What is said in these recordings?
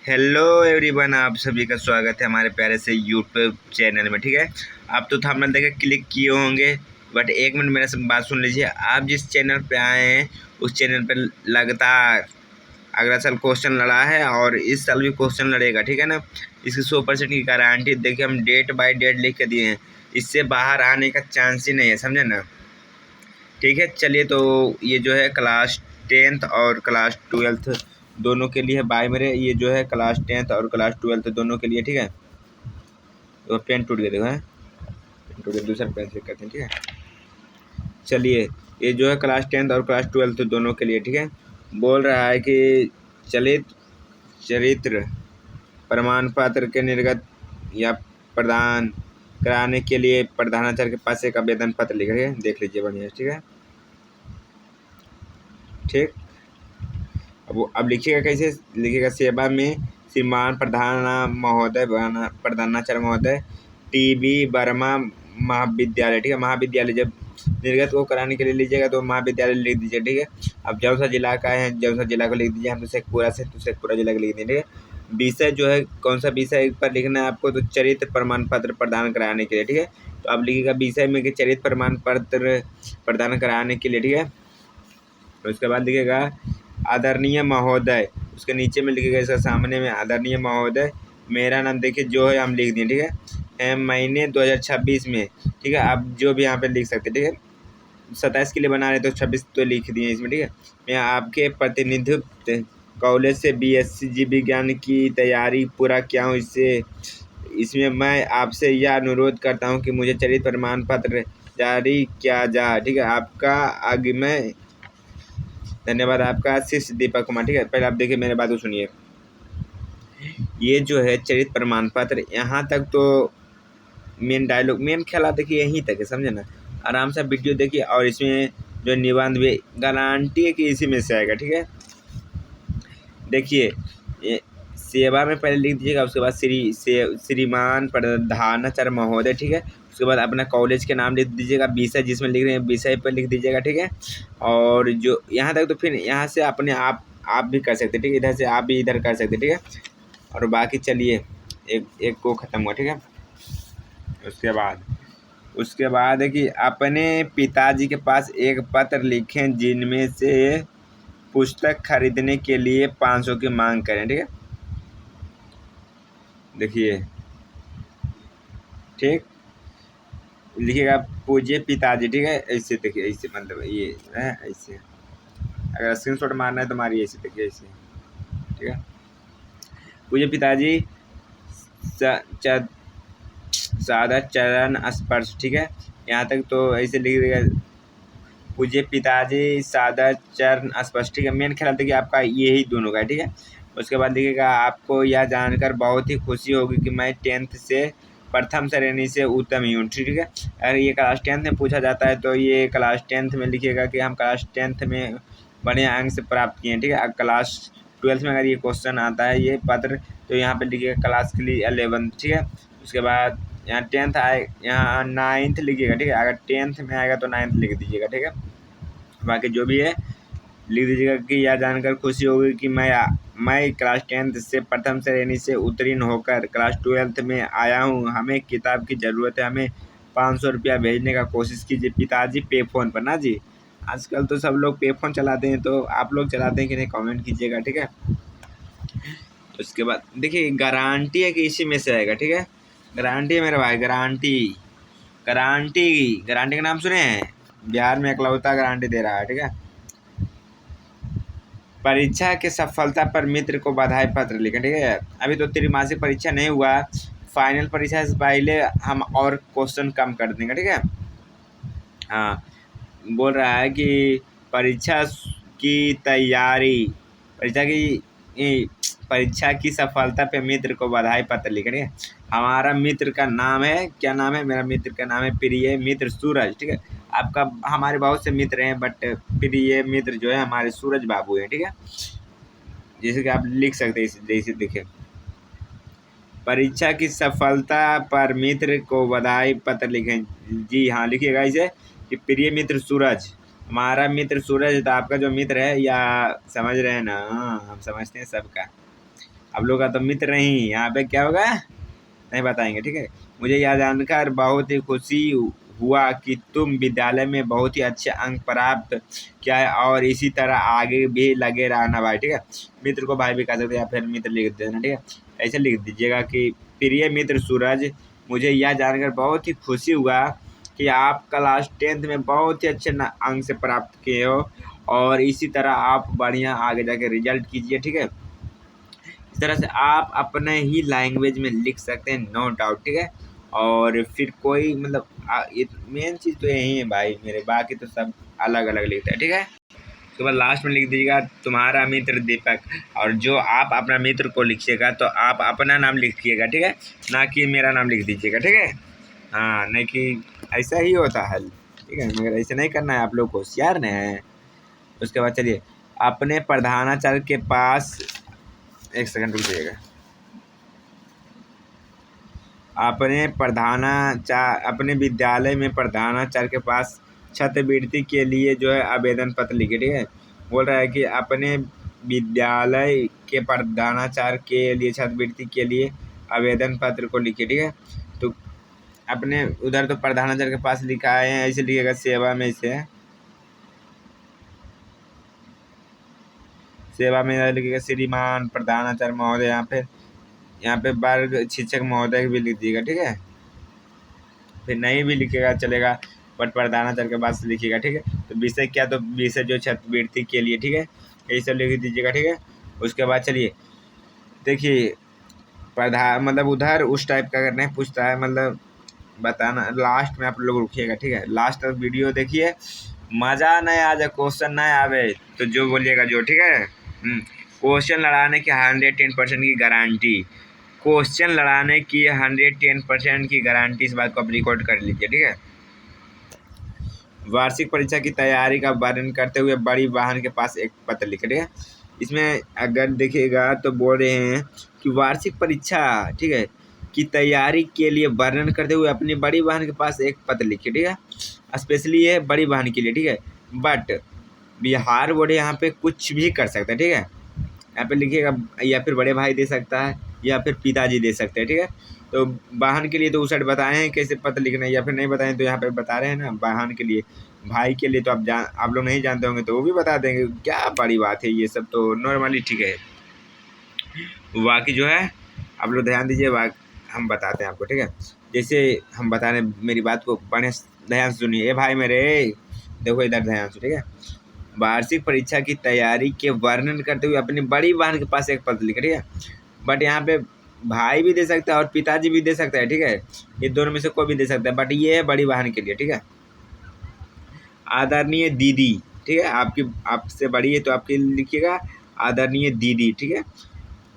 Hello everyone, आप सभी का स्वागत है हमारे प्यारे से यूट्यूब चैनल में। ठीक है, आप तो थंबनेल देख के क्लिक किए होंगे, बट एक मिनट मेरा सब बात सुन लीजिए। आप जिस चैनल पे आए हैं उस चैनल पे लगातार अगला साल क्वेश्चन लड़ा है और इस साल भी क्वेश्चन लड़ेगा। ठीक है ना, इसकी 100% की गारंटी देखिए, हम डेट बाय डेट लिख के दिए हैं, इससे बाहर आने का चांस ही नहीं है, समझे ना। ठीक है, चलिए, तो ये जो है क्लास 10th और क्लास 12th दोनों के लिए है। बाय मेरे ये जो है क्लास 10th और क्लास 12th दोनों के लिए। ठीक है, तो पेन टूट गया, देखो है पेन टूट गया, दूसरा पेन से करते हैं। ठीक है, चलिए, ये जो है क्लास 10th और क्लास 12th दोनों के लिए। ठीक है, बोल रहा है कि चरित्र प्रमाण पत्र के निर्गत या प्रदान कराने के लिए प्रधानाचार्य के पास एक आवेदन पत्र लिख रहे हैं, देख लीजिए बढ़िया। ठीक है, ठीक, अब लिखिएगा, कैसे लिखिएगा। सेवा में श्रीमान प्रधानाचार्य महोदय टीबी वर्मा महाविद्यालय। ठीक है, महाविद्यालय जब निर्गत को कराने के लिए लीजिएगा तो महाविद्यालय लिख दीजिए। ठीक है, अब जौनसा जिला का है जौनसा जिला को लिख दीजिए, हम तो शेखपुरा जिला को लिख दीजिए। ठीक है, विषय जो है कौन सा विषय पर लिखना है आपको, तो चरित्र प्रमाण पत्र प्रदान कराने के लिए। ठीक है, तो आप लिखिएगा विषय में कि चरित्र प्रमाण पत्र प्रदान कराने के लिए। ठीक है, तो उसके बाद लिखिएगा आदरणीय महोदय, उसके नीचे में लिखिएगा, इसका सामने में आदरणीय महोदय मेरा नाम देखिए जो है हम लिख दिए। ठीक है, महीने 2026 में। ठीक है, आप जो भी यहाँ पे लिख सकते हैं। ठीक है, 27 के लिए बना रहे तो 26 तो लिख दिए इसमें। ठीक है, मैं आपके प्रतिनिधित्व कॉलेज से BSc जीव विज्ञान की तैयारी पूरा किया हूँ। इसमें मैं आपसे यह अनुरोध करता हूँ कि मुझे चरित्र प्रमाण पत्र जारी किया जाए। ठीक है, आपका आगमय धन्यवाद, आपका शिष्य दीपक कुमार। ठीक है, पहले आप देखिए मेरे बात को सुनिए। ये जो है चरित्र प्रमाण पत्र, यहाँ तक तो मेन डायलॉग मेन ख्याल देखिए यहीं तक है, समझे ना। आराम से वीडियो देखिए, और इसमें जो निबंध भी गारंटी है कि इसी में से आएगा। ठीक है, देखिए, ये सेवा में पहले लिख दीजिएगा, उसके बाद श्रीमान प्रधानाचार्य महोदय। ठीक है, उसके बाद अपना कॉलेज के नाम लिख दीजिएगा, विषय जिसमें लिख रहे हैं विषय पर लिख दीजिएगा। ठीक है, और जो यहाँ तक तो फिर यहाँ से अपने आप भी कर सकते। ठीक है, इधर से आप भी इधर कर सकते। ठीक है, और बाकी चलिए एक को ख़त्म हुआ। ठीक है, उसके बाद है कि अपने पिताजी के पास एक पत्र लिखें जिनमें से पुस्तक खरीदने के लिए 500 की मांग करें। ठीक है, देखिए, ठीक, लिखिएगा पूज्य पिताजी। ठीक है, ऐसे देखिए, ऐसे मतलब ये है, ऐसे अगर स्क्रीनशॉट मारना है तो मारिए, ऐसे देखिए, ऐसे। ठीक है, पूज्य पिताजी सादा चरण स्पर्श। ठीक है, यहाँ तक तो ऐसे लिख देगा, पूज्य पिताजी सादा चरण स्पर्श। ठीक है, मेन ख्याल देखिए आपका यही दोनों का है। ठीक है, उसके बाद देखिएगा, आपको यह जानकर बहुत ही खुशी होगी कि मैं 10th से प्रथम श्रेणी से उत्तम ही हूँ। ठीक है, अगर ये क्लास 10th में पूछा जाता है तो ये क्लास 10th में लिखिएगा कि हम क्लास 10th में बड़े अंक से प्राप्त किए हैं। ठीक है, क्लास 12th में अगर ये क्वेश्चन आता है ये पत्र, तो यहाँ पे लिखिएगा क्लास के लिए 11th। ठीक है, उसके बाद यहाँ 10th आए, यहाँ 9th लिखिएगा। ठीक है, अगर 10th में आएगा तो 9th लिख दीजिएगा। ठीक है, बाकी जो भी है लिख दीजिएगा कि यह जानकर खुशी होगी कि मैं क्लास 10th से प्रथम श्रेणी से उत्तीर्ण होकर क्लास 12th में आया हूँ। हमें किताब की ज़रूरत है, हमें 500 रुपया भेजने का कोशिश कीजिए पिताजी, पे फ़ोन पर ना जी। आजकल तो सब लोग पे फ़ोन चलाते हैं, तो आप लोग चलाते हैं कि नहीं, कमेंट कीजिएगा। ठीक है, उसके बाद देखिए गारंटी है कि इसी में से आएगा। ठीक है, गारंटी है मेरे भाई, गारंटी का नाम सुने हैं, बिहार में इकलौता गारंटी दे रहा है। ठीक है, परीक्षा की सफलता पर मित्र को बधाई पत्र लिखें। ठीक है, अभी तो त्रैमासिक परीक्षा नहीं हुआ, फाइनल परीक्षा से पहले हम और क्वेश्चन कम कर देंगे। ठीक है, हाँ, बोल रहा है कि परीक्षा की तैयारी परीक्षा की सफलता पे मित्र को बधाई पत्र लिखें। ठीक है, हमारा मित्र का नाम है, क्या नाम है, मेरा मित्र का नाम है प्रिय मित्र सूरज। ठीक है, आपका हमारे बहुत से मित्र हैं, बट प्रिय मित्र जो है हमारे सूरज बाबू हैं। ठीक है, जैसे कि आप लिख सकते हैं, जैसे देखिए, परीक्षा की सफलता पर मित्र को बधाई पत्र लिखें। जी हाँ, लिखिएगा इसे कि प्रिय मित्र सूरज, हमारा मित्र सूरज, तो आपका जो मित्र है, या समझ रहे हैं ना, हम समझते हैं सबका, आप लोग का तो मित्र नहीं, यहाँ पे क्या होगा नहीं बताएंगे, ठीक है। मुझे यह जानकर बहुत ही खुशी हुआ कि तुम विद्यालय में बहुत ही अच्छे अंक प्राप्त किया है और इसी तरह आगे भी लगे रहना भाई, ठीक है। मित्र को भाई भी कह सकते हैं या फिर मित्र लिख देना, ठीक है। ऐसे लिख दीजिएगा कि प्रिय मित्र सूरज, मुझे यह जानकर बहुत ही खुशी हुआ कि आप क्लास 10th में बहुत ही अच्छे अंक से प्राप्त किए हो और इसी तरह आप बढ़िया आगे जाके रिजल्ट कीजिए, ठीक है। इस तरह से आप अपने ही लैंग्वेज में लिख सकते हैं, नो डाउट, ठीक है। और फिर कोई मतलब मेन चीज़ तो यही है भाई मेरे, बाकी तो सब अलग अलग लिखता है, ठीक है। उसके बाद लास्ट में लिख दीजिएगा तुम्हारा मित्र दीपक, और जो आप अपना मित्र को लिखिएगा तो आप अपना नाम लिखिएगा, ठीक है, ना कि मेरा नाम लिख दीजिएगा, ठीक है। हाँ, नहीं कि ऐसा ही होता है, ठीक है, मगर ऐसे नहीं करना है, आप लोग होशियार न हैं। उसके बाद चलिए अपने प्रधानाचार्य के पास, एक सेकंड रुक जाइएगा। अपने विद्यालय में प्रधानाचार्य के पास छात्रवृत्ति के लिए जो है आवेदन पत्र लिखे, ठीक है। बोल रहा है कि अपने विद्यालय के प्रधानाचार्य के लिए छात्रवृत्ति के लिए आवेदन पत्र को लिखे, ठीक है। तो अपने उधर तो प्रधानाचार्य के पास लिखा है, ऐसे लिखेगा सेवा में लिखेगा श्रीमान प्रधानाचार्य महोदय, यहाँ पे वर्ग शिक्षक महोदय भी लिख दीजिएगा, ठीक है। फिर नहीं भी लिखेगा चलेगा, बट प्रधानाचार्य के पास लिखिएगा, ठीक है। तो विषय क्या, तो विषय जो छात्रवृत्ति के लिए, ठीक है, यही सब लिख दीजिएगा, ठीक है। उसके बाद चलिए देखिए मतलब उधर उस टाइप का करना है, पूछता है मतलब बताना, लास्ट में आप लोग रुकिएगा, ठीक है। लास्ट तक वीडियो देखिए, मज़ा नहीं आ जाए, क्वेश्चन नहीं आवे तो जो बोलिएगा जो, ठीक है। क्वेश्चन लड़ाने की 110% की गारंटी, क्वेश्चन लड़ाने की 110% की गारंटी, इस बात को आप रिकॉर्ड कर लीजिए, ठीक है। वार्षिक परीक्षा की तैयारी का वर्णन करते हुए बड़ी वाहन के पास एक पत्र लिखे, ठीक है। इसमें अगर देखिएगा तो बोल रहे हैं कि वार्षिक परीक्षा, ठीक है, की तैयारी के लिए वर्णन करते हुए अपनी बड़ी बहन के पास एक पत्र लिखे, ठीक है। स्पेशली ये बड़ी बहन के लिए, ठीक है। बट बिहार बोर्ड यहाँ पे कुछ भी कर सकता है, ठीक है। यहाँ पे लिखिएगा या फिर बड़े भाई दे सकता है या फिर पिताजी दे सकते हैं, ठीक है। तो बहन के लिए तो उस साइड बताए हैं कैसे पत्र लिखना है, या फिर नहीं बताएं तो यहाँ पे बता रहे हैं ना बहन के लिए। भाई के लिए तो आप लोग नहीं जानते होंगे तो वो भी बता देंगे, क्या बड़ी बात है, ये सब तो नॉर्मली ठीक है। बाकी जो है आप लोग ध्यान दीजिए, हम बताते हैं आपको, ठीक है। जैसे हम बता रहे हैं, मेरी बात को बड़े ध्यान से सुनिए, भाई मेरे देखो इधर ध्यान से, ठीक है। वार्षिक परीक्षा की तैयारी के वर्णन करते हुए अपनी बड़ी बहन के पास एक पत्र लिखा, ठीक है। बट यहाँ पे भाई भी दे सकता है और पिताजी भी दे सकता है, ठीक है। ये दोनों में से कोई भी दे सकता है, बट ये है बड़ी बहन के लिए, ठीक है। आदरणीय दीदी, ठीक है, आपसे बड़ी है तो आपके लिखिएगा आदरणीय दीदी, ठीक है।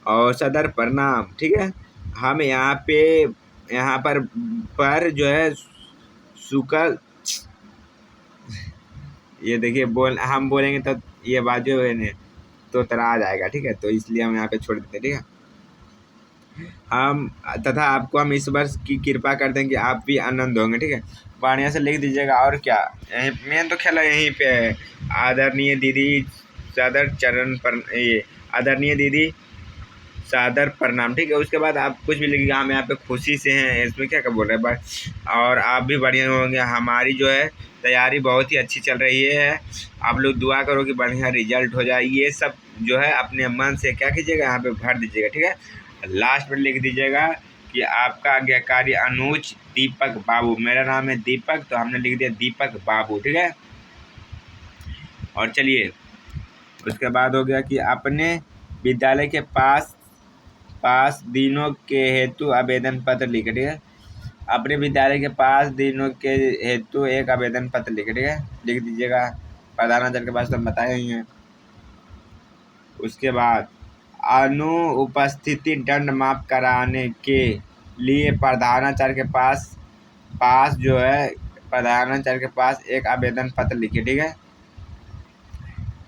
और सदर प्रणाम, ठीक है। हम यहाँ पर जो है शुक्ल, ये देखिए हम बोलेंगे तो ये बात जो है ना तो तरह आ जाएगा, ठीक है। तो इसलिए हम यहाँ पे छोड़ देते हैं, ठीक है। हम तथा आपको हम इस वर्ष की कृपा कर देंगे, आप भी आनंद होंगे, ठीक है। बढ़िया से लिख दीजिएगा, और क्या मेन तो खेला यहीं पे है। आदरणीय दीदी सादर चरण पर, ये आदरणीय दीदी सादर प्रणाम, ठीक है। उसके बाद आप कुछ भी लिखिएगा, हम यहाँ पे खुशी से हैं, इसमें क्या बोल रहे हैं बस, और आप भी बढ़िया होंगे। हमारी जो है तैयारी बहुत ही अच्छी चल रही है, आप लोग दुआ करो कि बढ़िया रिजल्ट हो जाए। ये सब जो है अपने मन से क्या कीजिएगा यहाँ पे भर दीजिएगा, ठीक है। लास्ट में लिख दीजिएगा कि आपका आज्ञाकारी अनुज दीपक बाबू, मेरा नाम है दीपक तो हमने लिख दिया दीपक बाबू, ठीक है। और चलिए उसके बाद हो गया कि अपने विद्यालय के पास दिनों के हेतु आवेदन पत्र लिखे, ठीक है। अपने विद्यालय के पास दिनों के हेतु एक आवेदन पत्र लिखे, ठीक है, लिख दीजिएगा। प्रधानाचार्य के पास तो हम बताए ही हैं। उसके बाद अनुपस्थिति दंड माफ कराने के लिए प्रधानाचार्य के पास जो है प्रधानाचार्य के पास एक आवेदन पत्र लिखे, ठीक है।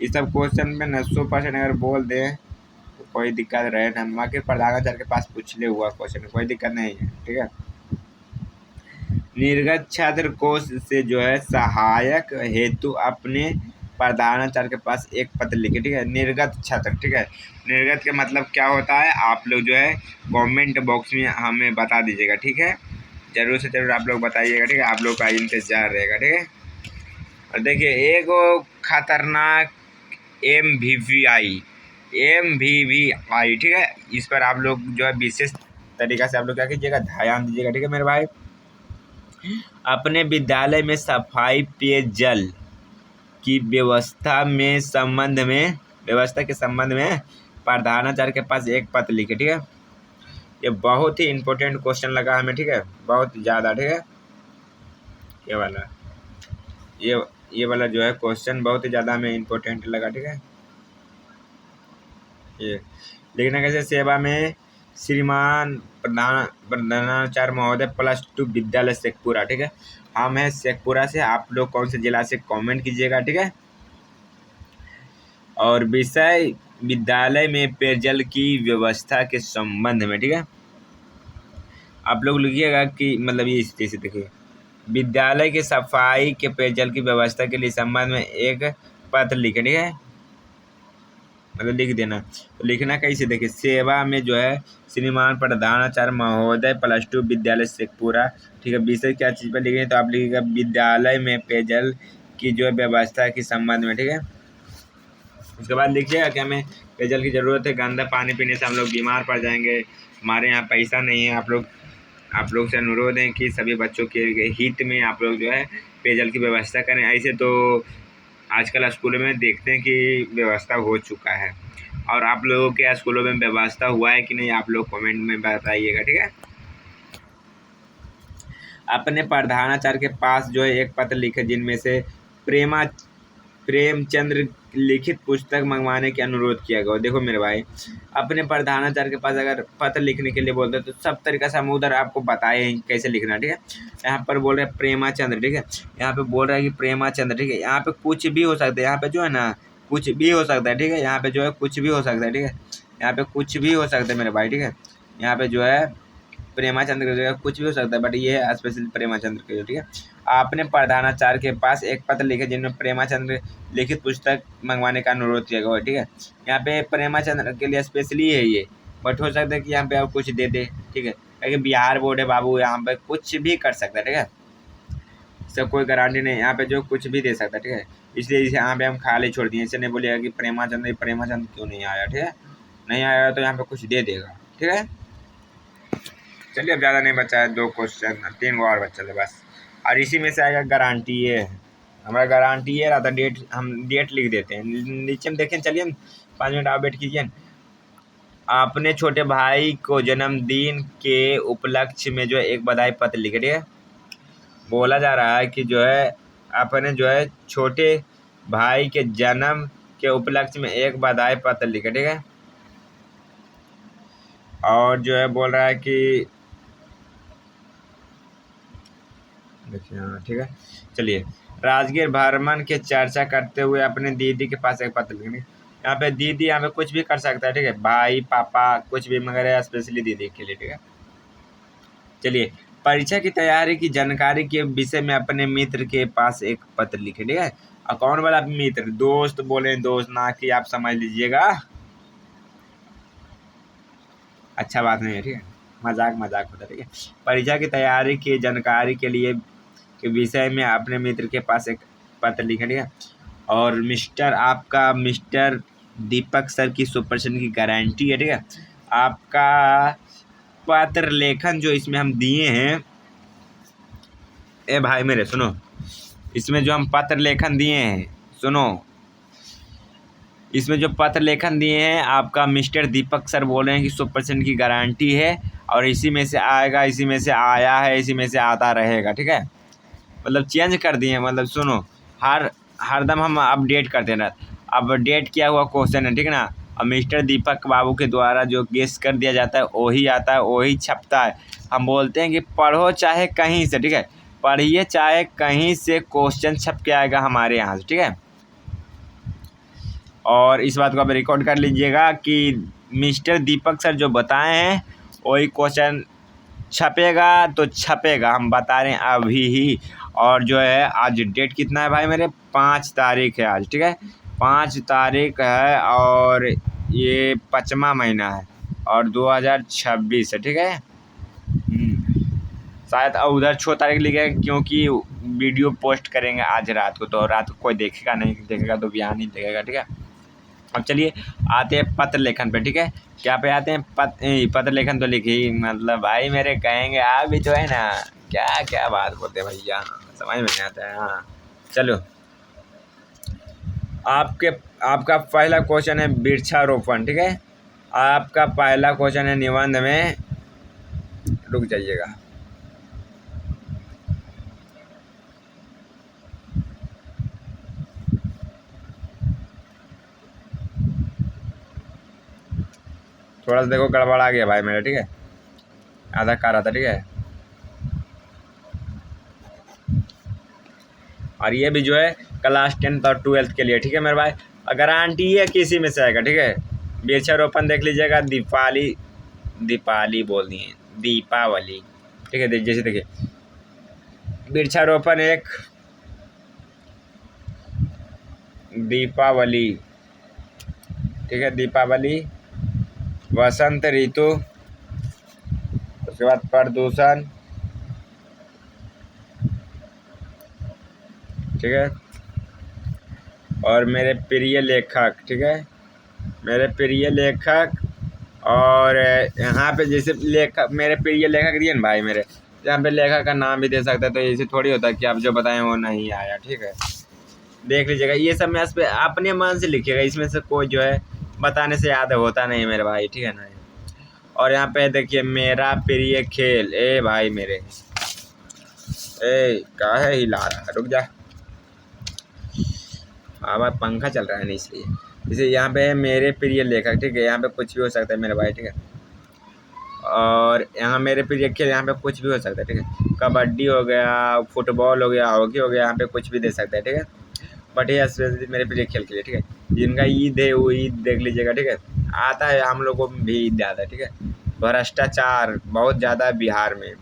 इस सब क्वेश्चन में 100% अगर बोल दें तो कोई दिक्कत रहे ना, बाकी प्रधानाचार्य के पास पूछ ले हुआ क्वेश्चन, कोई दिक्कत नहीं है, ठीक है। निर्गत छात्र कोष से जो है सहायक हेतु अपने प्रधानाचार्य के पास एक पत्र लिखे, ठीक है। निर्गत छात्र, ठीक है। निर्गत का मतलब क्या होता है, आप लोग जो है कमेंट बॉक्स में हमें बता दीजिएगा, ठीक है। ज़रूर से ज़रूर आप लोग बताइएगा, ठीक है। आप लोग का इंतजार रहेगा, ठीक है। और देखिए एक खतरनाक MVVI, ठीक है। इस पर आप लोग जो है विशेष तरीक़ा से आप लोग क्या कीजिएगा, ध्यान दीजिएगा, ठीक है मेरे भाई। अपने विद्यालय में सफाई पेयजल की व्यवस्था के संबंध में प्रधानाचार्य के पास एक पत्र लिखे, ठीक है। ये बहुत ही इम्पोर्टेंट क्वेश्चन लगा हमें, ठीक है, बहुत ज़्यादा, ठीक है। ये वाला जो है क्वेश्चन बहुत ही ज़्यादा हमें इम्पोर्टेंट लगा, ठीक है। ये लिखना कैसे, सेवा में श्रीमान प्रधानाचार्य महोदय +2 विद्यालय शेखपुरा, ठीक है। हम हैं शेखपुरा से, आप लोग कौन से जिला से कमेंट कीजिएगा, ठीक है। और विषय विद्यालय में पेयजल की व्यवस्था के संबंध में, ठीक है। आप लोग लिखिएगा कि मतलब ये इस तरह से देखिए, विद्यालय की सफाई के पेयजल की व्यवस्था के लिए संबंध में एक पत्र लिखे, ठीक है। मतलब लिख देना। तो लिखना कैसे देखिए, सेवा में जो है श्रीमान प्रधानाचार्य महोदय +2 विद्यालय शेखपुरा, ठीक है। विषय क्या चीज़ पर लिखेंगे, तो आप लिखिएगा विद्यालय में पेयजल की जो व्यवस्था के संबंध में, ठीक है। उसके बाद लिखिएगा कि हमें पेयजल की ज़रूरत है, गंदा पानी पीने से हम लोग बीमार पड़ जाएंगे, हमारे यहाँ पैसा नहीं है। आप लोग से अनुरोध है कि सभी बच्चों के हित में आप लोग जो है पेयजल की व्यवस्था करें। ऐसे तो आजकल स्कूलों में देखते हैं कि व्यवस्था हो चुका है, और आप लोगों के स्कूलों में व्यवस्था हुआ है कि नहीं, आप लोग कमेंट में बताइएगा, ठीक है। अपने प्रधानाचार्य के पास जो है एक पत्र लिखे, जिनमें से प्रेमचंद्र लिखित पुस्तक मंगवाने के अनुरोध किया गया। देखो मेरे भाई, अपने प्रधानाचार्य के पास अगर पत्र लिखने के लिए बोलते हैं तो सब तरीका से हम उधर आपको बताए कैसे लिखना, ठीक है। यहाँ पर बोल रहे हैं प्रेमाचंद्र, ठीक है। यहाँ पे बोल रहा है कि प्रेमाचंद्र, ठीक है। यहाँ पे कुछ भी हो सकता है, यहाँ पे जो है ना कुछ भी हो सकता है, ठीक है। यहाँ पे जो है कुछ भी हो सकता है, ठीक है। यहाँ पे कुछ भी हो सकता है मेरे भाई, ठीक है। यहाँ पे जो है प्रेमाचंद्र की जगह कुछ भी हो सकता है, बट ये है स्पेशल प्रेमाचंद्र के, ठीक है। आपने प्रधानाचार्य के पास एक पत्र लिखे, जिनमें प्रेमाचंद्र लिखित पुस्तक मंगवाने का अनुरोध किया गया, ठीक है। यहाँ पे प्रेमाचंद्र के लिए स्पेशली है ये, बट हो सकता है कि यहाँ पे आप कुछ दे दे, ठीक है। क्योंकि बिहार बोर्ड है बाबू, यहाँ पे कुछ भी कर सकता है, ठीक है। सब कोई गारंटी नहीं, यहाँ पे जो कुछ भी दे सकता है, ठीक है। इसलिए यहाँ पे हम खाली छोड़ दिए, इससे नहीं बोलिएगा कि प्रेमाचंद्र क्यों नहीं आया, ठीक है। नहीं आया तो यहाँ पे कुछ दे देगा, ठीक है। चलिए अब ज़्यादा नहीं बचा है, 2 क्वेश्चन, 3 गो और बच्चा है बस। और इसी में से आएगा गारंटी ये है, हमारा गारंटी ये रहा था। हम डेट लिख देते हैं नीचे में, देखें। चलिए 5 मिनट आप वेट कीजिए। अपने छोटे भाई को जन्मदिन के उपलक्ष्य में जो है एक बधाई पत्र लिख रही है। बोला जा रहा है कि जो है अपने जो है छोटे भाई के जन्म के उपलक्ष्य में एक बधाई पत्र लिख, ठीक है। और जो है बोल रहा है कि देखिए, हाँ ठीक है। चलिए, राजगीर भ्रमण के चर्चा करते हुए अपने दीदी के पास एक पत्र लिखेंगे। यहाँ पे दीदी यहाँ पे कुछ भी कर सकता है, ठीक है। भाई पापा कुछ भी, मगर स्पेशली दीदी के लिए, ठीक है। चलिए, परीक्षा की तैयारी की जानकारी के विषय में अपने मित्र के पास एक पत्र लिखे, ठीक है। और कौन वाला मित्र, दोस्त बोले, दोस्त ना कि आप समझ लीजिएगा अच्छा बात नहीं है, ठीक है। मजाक होता है, ठीक है। परीक्षा की तैयारी की जानकारी के लिए के विषय में अपने मित्र के पास एक पत्र लिखें, ठीक है। और मिस्टर दीपक सर की 100% की गारंटी है, ठीक है। आपका पत्र लेखन जो इसमें हम दिए हैं, ए भाई मेरे सुनो, इसमें जो हम पत्र लेखन दिए हैं, सुनो, इसमें जो पत्र लेखन दिए हैं आपका मिस्टर दीपक सर बोल रहे हैं कि 100% की गारंटी है, और इसी में से आएगा, इसी में से आया है, इसी में से आता रहेगा, ठीक है। मतलब चेंज कर दिए, मतलब सुनो, हरदम हम अपडेट करते हैं। अपडेट किया हुआ क्वेश्चन है, ठीक है ना। और मिस्टर दीपक बाबू के द्वारा जो गेस कर दिया जाता है वही आता है, वही छपता है। हम बोलते हैं कि पढ़ो चाहे कहीं से, ठीक है, पढ़िए चाहे कहीं से, क्वेश्चन छप के आएगा हमारे यहाँ से, ठीक है। और इस बात को आप रिकॉर्ड कर लीजिएगा कि मिस्टर दीपक सर जो बताए हैं वही क्वेश्चन छपेगा तो छपेगा, हम बता रहे हैं अभी ही। और जो है आज डेट कितना है भाई मेरे, 5 तारीख है आज, ठीक है, 5 तारीख है और ये 5वां महीना है और 2026 है, ठीक है। शायद उधर 6 तारीख लिखे क्योंकि वीडियो पोस्ट करेंगे आज रात को, तो रात को कोई देखेगा नहीं, देखेगा तो बयान ही देखेगा, ठीक है। अब चलिए आते हैं पत्र लेखन पे, ठीक है। क्या पे आते हैं, पत्र लेखन तो लिखी, मतलब भाई मेरे कहेंगे आप भी जो है ना क्या क्या बात बोलते हैं भैया, समझ में नहीं आता है। हाँ चलो, आपका पहला क्वेश्चन है वृक्षारोपण, ठीक है। आपका पहला क्वेश्चन है निबंध में, रुक जाइएगा, थोड़ा सा देखो गड़बड़ आ गया भाई मेरा, ठीक है, आधा कर रहा था, ठीक है। और ये भी जो है क्लास 10th और 12th के लिए, ठीक है मेरे भाई। गारंटी है किसी में से आएगा, ठीक है। वृक्षारोपण देख लीजिएगा, दीपावली बोल दिए, दीपावली, ठीक है। जैसे देखिए वृक्षारोपण एक दीपावली, ठीक है, दीपावली, वसंत ऋतु, उसके बाद प्रदूषण, ठीक है, और मेरे प्रिय लेखक, ठीक है, मेरे प्रिय लेखक। और यहाँ पे जैसे लेखक, मेरे प्रिय लेखक दिए ना भाई मेरे, यहाँ पे लेखक का नाम भी दे सकते हैं, तो ऐसे थोड़ी होता है कि आप जो बताएं वो नहीं आया, ठीक है। देख लीजिएगा, ये सब मैं इस पर अपने मन से लिखिएगा, इसमें से कोई जो है बताने से याद होता नहीं मेरे भाई, ठीक है ना। और यहाँ पे देखिए मेरा प्रिय खेल, ए भाई मेरे, ए क्या है हिला रहा है, रुक जा, भाई पंखा चल रहा है नहीं इसलिए। जैसे यहाँ पे है मेरे प्रिय लेखक, ठीक है, यहाँ पे कुछ भी हो सकता है मेरे भाई, ठीक है। और यहाँ मेरे प्रिय खेल, यहाँ पे कुछ भी हो सकता है, ठीक है। कबड्डी हो गया, फुटबॉल हो गया, हॉकी हो गया, यहाँ पे कुछ भी दे सकता है, ठीक है। बट ये स्पेशली मेरे प्रिय खेल के लिए, ठीक है। जिनका ईद है वो ईद देख लीजिएगा, ठीक है। आता है, हम लोग को भी ईद आता है, ठीक है। भ्रष्टाचार बहुत ज़्यादा बिहार में,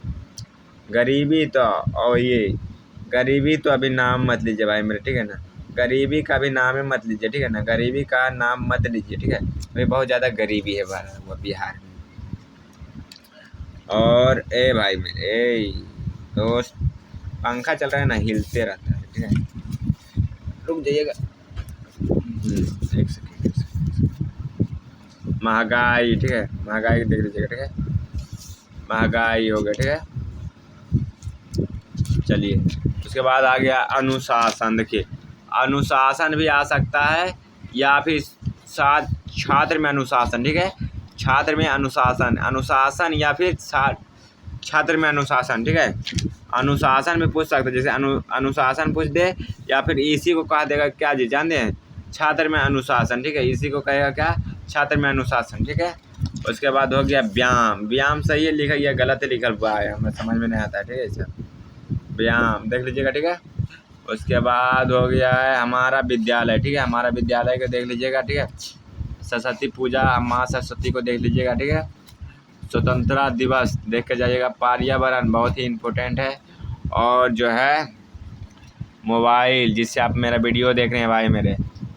गरीबी तो, और ये गरीबी तो अभी नाम मत लीजिए भाई मेरे, ठीक है ना। गरीबी का भी नाम ही मत लीजिए, ठीक है ना, गरीबी का नाम मत लीजिए, ठीक है। अभी बहुत ज़्यादा गरीबी है बिहार में। और ए भाई मेरे, ए दोस्त, पंखा चल रहा है ना, हिलते रहता है, ठीक है, रुक जाइएगा एक सेकेंड। महंगाई, ठीक है, महंगाई देख लीजिएगा, ठीक है, महंगाई हो गया, ठीक है। चलिए उसके बाद आ गया अनुशासन, देखिए अनुशासन भी आ सकता है या फिर साथ छात्र में अनुशासन, ठीक है, छात्र में अनुशासन, अनुशासन या फिर छात्र में अनुशासन, ठीक है। अनुशासन में पूछ सकते, जैसे अनुशासन पूछ दे, या फिर इसी को कहा देगा क्या जी जानते हैं, छात्र में अनुशासन, ठीक है, इसी को कहेगा क्या, छात्र में अनुशासन, ठीक है। उसके बाद हो गया व्यायाम, व्यायाम सही है लिखा या गलत है लिखा हुआ है, हमें समझ में नहीं आता है, ठीक है, ऐसा व्यायाम देख लीजिएगा, ठीक है। उसके बाद हो गया है हमारा विद्यालय, ठीक है, हमारा विद्यालय को देख लीजिएगा, ठीक है। सरस्वती पूजा, माँ सरस्वती को देख लीजिएगा, ठीक है। स्वतंत्रता दिवस देख के जाइएगा। पर्यावरण बहुत ही इम्पोर्टेंट है। और जो है मोबाइल, जिससे आप मेरा वीडियो देख रहे हैं भाई मेरे,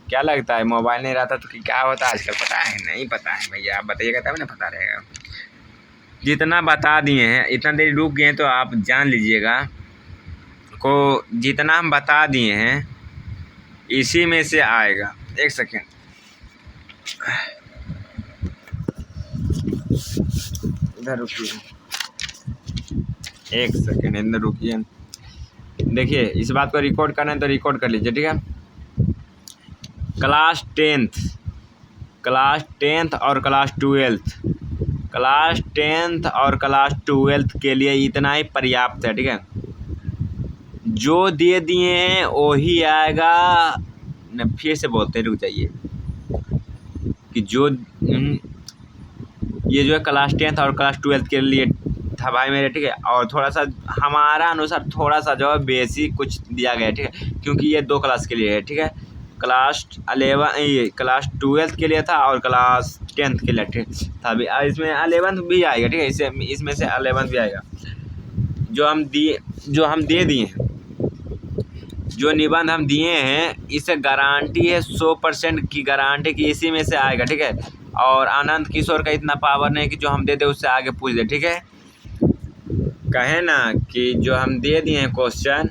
क्या लगता है मोबाइल नहीं रहता तो क्या होता है आजकल, पता है? नहीं पता है भैया, आप बताइएगा तब ना पता रहेगा। जितना बता दिए हैं, इतना देर रुक गए तो आप जान लीजिएगा को, जितना हम बता दिए हैं इसी में से आएगा। एक सेकेंड, इधर रुकिए, एक सेकेंड इधर रुकिए। देखिए इस बात को रिकॉर्ड करना है तो रिकॉर्ड कर लीजिए, ठीक है। क्लास टेंथ और क्लास ट्वेल्थ के लिए इतना ही पर्याप्त है, ठीक है। जो दे दिए हैं वही आएगा, फिर से बोलते हैं, रुक जाइए, कि जो ये जो है क्लास 10th और क्लास 12th के लिए था भाई मेरे, ठीक है। और थोड़ा सा हमारा अनुसार थोड़ा सा जो है बेसिक कुछ दिया गया है, ठीक है, क्योंकि ये 2 क्लास के लिए है, ठीक है। क्लास 12th के लिए था और क्लास 10th के लिए था भी, इसमें 11th भी आएगा, ठीक है, इसमें से 11th भी आएगा। जो हम दे दिए हैं जो निबंध हम दिए हैं इसे गारंटी है 100% की गारंटी कि इसी में से आएगा, ठीक है। और आनंद किशोर का इतना पावर नहीं कि जो हम दे दे उससे आगे पूछ दे, ठीक है। कहे ना कि जो हम दे दिए हैं क्वेश्चन,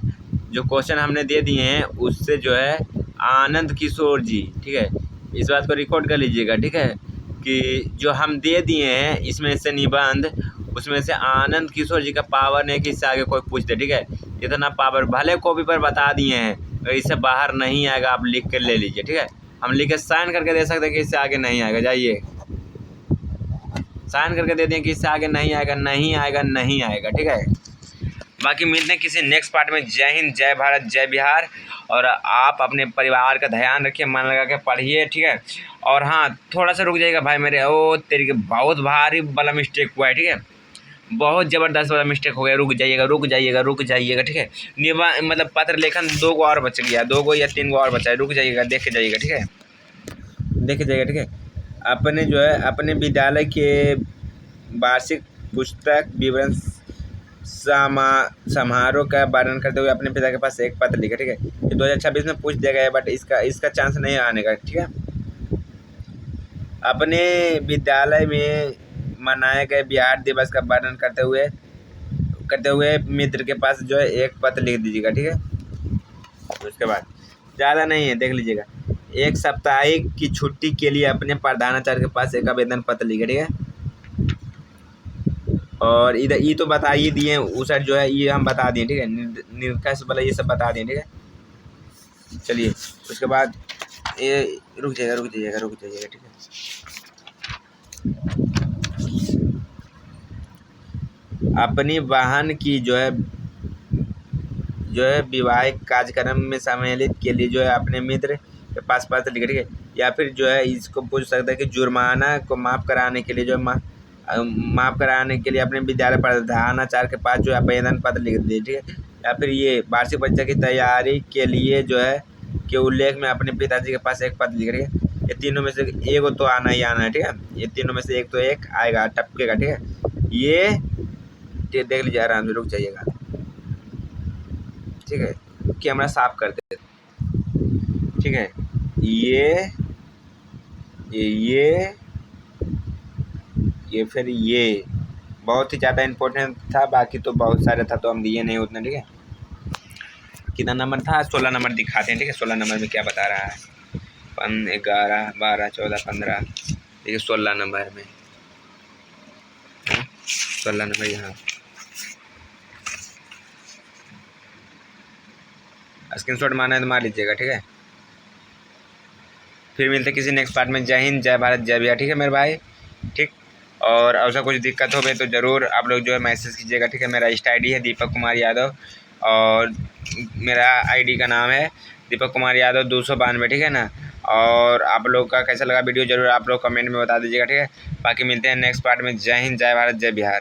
जो क्वेश्चन हमने दे दिए हैं उससे जो है आनंद किशोर जी, ठीक है, इस बात को रिकॉर्ड कर लीजिएगा, ठीक है, कि जो हम दे दिए हैं इसमें से निबंध, उसमें से आनंद किशोर जी का पावर नहीं कि इससे आगे कोई पूछ दे, ठीक है। इतना पावर भले कॉपी पर बता दिए हैं, अगर इससे बाहर नहीं आएगा आप लिख के ले लीजिए, ठीक है। हम लिख के साइन करके दे सकते हैं कि इससे आगे नहीं आएगा, जाइए साइन करके दे दें कि इससे आगे नहीं आएगा, नहीं आएगा, नहीं आएगा, ठीक है। बाकी मिलते हैं किसी नेक्स्ट पार्ट में। जय हिंद, जय भारत, जय बिहार। और आप अपने परिवार का ध्यान रखिए, मन लगा के पढ़िए, ठीक है। और हाँ, थोड़ा सा रुक जाइएगा भाई मेरे, ओ तेरी के बहुत भारी वाला मिस्टेक हुआ है, ठीक है, बहुत ज़बरदस्त वाला मिस्टेक हो गया। रुक जाइएगा, रुक जाइएगा, रुक जाइएगा, ठीक है। मतलब पत्र लेखन 2 गो और बच गया, 2 गो या 3 गो और बचा है। रुक जाइएगा, देख के जाइएगा, ठीक है, देख के जाइएगा, ठीक है। अपने जो है अपने विद्यालय के वार्षिक पुस्तक विवरण समारोह का वर्णन करते हुए अपने पिता के पास एक पत्र लिखा, ठीक है। ये 2026 में पूछ दिया गया है, बट इसका चांस नहीं आने का, ठीक है। अपने विद्यालय में मनाए गए बिहार दिवस का वर्णन करते हुए मित्र के पास जो है एक पत्र लिख दीजिएगा, ठीक है। उसके बाद ज़्यादा नहीं है, देख लीजिएगा। एक साप्ताहिक की छुट्टी के लिए अपने प्रधानाचार्य के पास एक आवेदन पत्र लिखा, ठीक है। और इधर ये तो बता ही दिए, उस साइड जो है ये हम बता दिए, ठीक है। निरखा से बोला ये सब बता दिए, ठीक है। चलिए उसके बाद ये रुक जाइएगा, ठीक है। अपनी बहन की जो है विवाहिक कार्यक्रम में सम्मिलित के लिए जो है अपने मित्र के पास पत्र लिखे, ठीक है। या फिर जो है इसको पूछ सकता है कि जुर्माना को माफ़ कराने के लिए जो है माफ़ कराने के लिए अपने विद्यालय प्रधानाचार्य के पास जो है आवेदन पत्र लिख दीजिए, ठीक है। या फिर ये वार्षिक परीक्षा की तैयारी के लिए जो है के उल्लेख में अपने पिताजी के पास एक पत्र लिख, ठीक है। ये तीनों में से एक तो आना ही आना है, ठीक है। ये तीनों में से एक तो एक आएगा, टपकेगा, ठीक है। ये देख लीजिए आराम से, रुक जाइएगा, ठीक है। कैमरा साफ कर दे, ठीक है। ये फिर ये बहुत ही ज़्यादा इम्पोर्टेंट था, बाकी तो बहुत सारे था तो हम दिए नहीं उतना, ठीक है। कितना नंबर था? 16 नंबर दिखाते हैं, ठीक है। 16 नंबर में क्या बता रहा है? 11, 12, 14, 15, देखिए 16 नंबर में, 16 नंबर यहाँ स्क्रीनशॉट मारना है तो मार लीजिएगा, ठीक है। फिर मिलते किसी नेक्स्ट पार्ट में। जय हिंद, जय भारत, जय बिहार, ठीक है मेरे भाई, ठीक। और ऐसा कुछ दिक्कत हो गई तो ज़रूर आप लोग जो है मैसेज कीजिएगा, ठीक है। मेरा इंस्टा ID है दीपक कुमार यादव, और मेरा ID का नाम है दीपक कुमार यादव 292, ठीक है ना। और आप लोग का कैसा लगा वीडियो ज़रूर आप लोग कमेंट में बता दीजिएगा, ठीक है। बाकी मिलते हैं नेक्स्ट पार्ट में। जय हिंद, जय भारत, जय बिहार।